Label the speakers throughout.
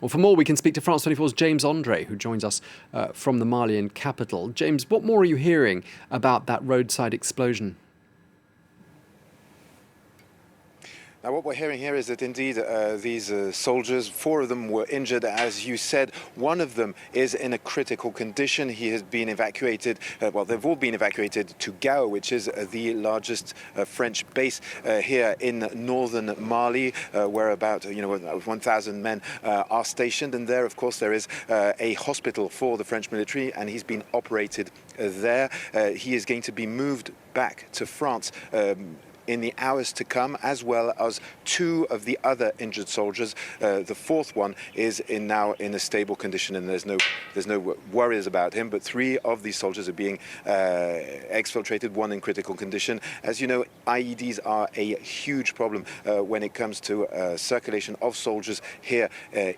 Speaker 1: Well, for more, we can speak to France 24's James André, who joins us from the Malian capital. James, what more are you hearing about that roadside explosion?
Speaker 2: Now, what we're hearing here is that indeed these soldiers, 4 of them were injured, as you said. One of them is in a critical condition. He has been evacuated, well, they've all been evacuated to Gao, which is the largest French base here in northern Mali, where about 1,000 men are stationed. And there, of course, there is a hospital for the French military, and he's been operated there. He is going to be moved back to France in the hours to come, as well as 2 of the other injured soldiers. The 4th one is now in a stable condition, and there's no worries about him. But 3 of these soldiers are being exfiltrated, 1 in critical condition. As you know, IEDs are a huge problem when it comes to circulation of soldiers here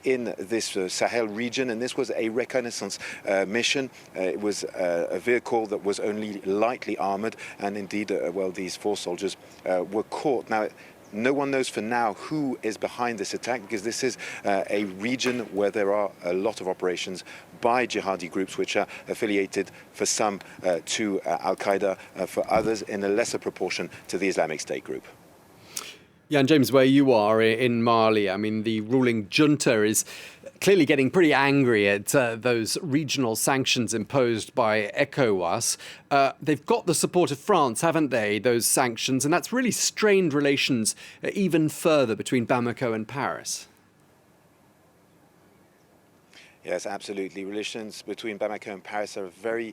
Speaker 2: in this Sahel region. And this was a reconnaissance mission. It was a vehicle that was only lightly armored, and indeed, these 4 soldiers were caught. Now, no one knows for now who is behind this attack, because this is a region where there are a lot of operations by jihadi groups, which are affiliated for some to Al-Qaeda, for others in a lesser proportion to the Islamic State group.
Speaker 1: Yeah, and James, where you are in Mali, I mean, the ruling junta is clearly getting pretty angry at those regional sanctions imposed by ECOWAS. They've got the support of France, haven't they, those sanctions, and that's really strained relations even further between Bamako and Paris.
Speaker 2: Yes, absolutely. Relations between Bamako and Paris are a very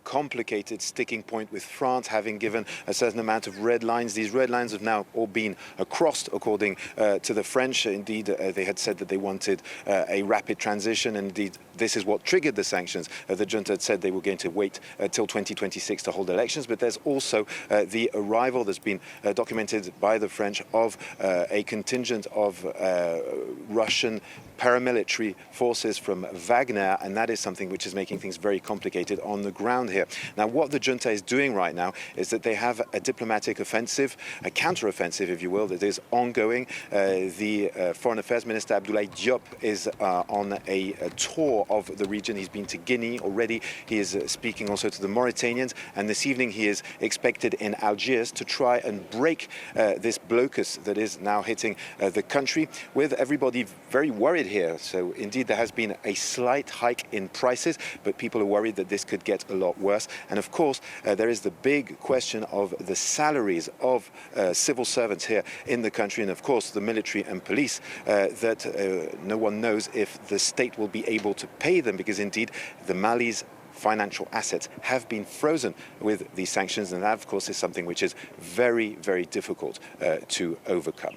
Speaker 2: complicated sticking point, with France having given a certain amount of red lines. These red lines have now all been crossed, according to the French. Indeed, they had said that they wanted a rapid transition, and indeed, this is what triggered the sanctions. The junta had said they were going to wait till 2026 to hold elections, but there's also the arrival that's been documented by the French of a contingent of Russian paramilitary forces from Wagner, and that is something which is making things very complicated on the ground here. Now, what the junta is doing right now is that they have a diplomatic offensive, a counter-offensive, if you will, that is ongoing. The Foreign Affairs Minister Abdoulaye Diop is on a tour of the region. He's been to Guinea already. He is speaking also to the Mauritanians, and this evening he is expected in Algiers to try and break this blocus that is now hitting the country, with everybody very worried here. So indeed, there has been a slight hike in prices, but people are worried that this could get a lot worse. And of course, there is the big question of the salaries of civil servants here in the country, and of course the military and police, that no one knows if the state will be able to pay them, because indeed the Mali's financial assets have been frozen with these sanctions, and that of course is something which is very, very difficult to overcome.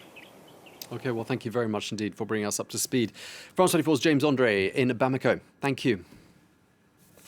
Speaker 1: OK, well, thank you very much indeed for bringing us up to speed. France 24's James André in Bamako. Thank you.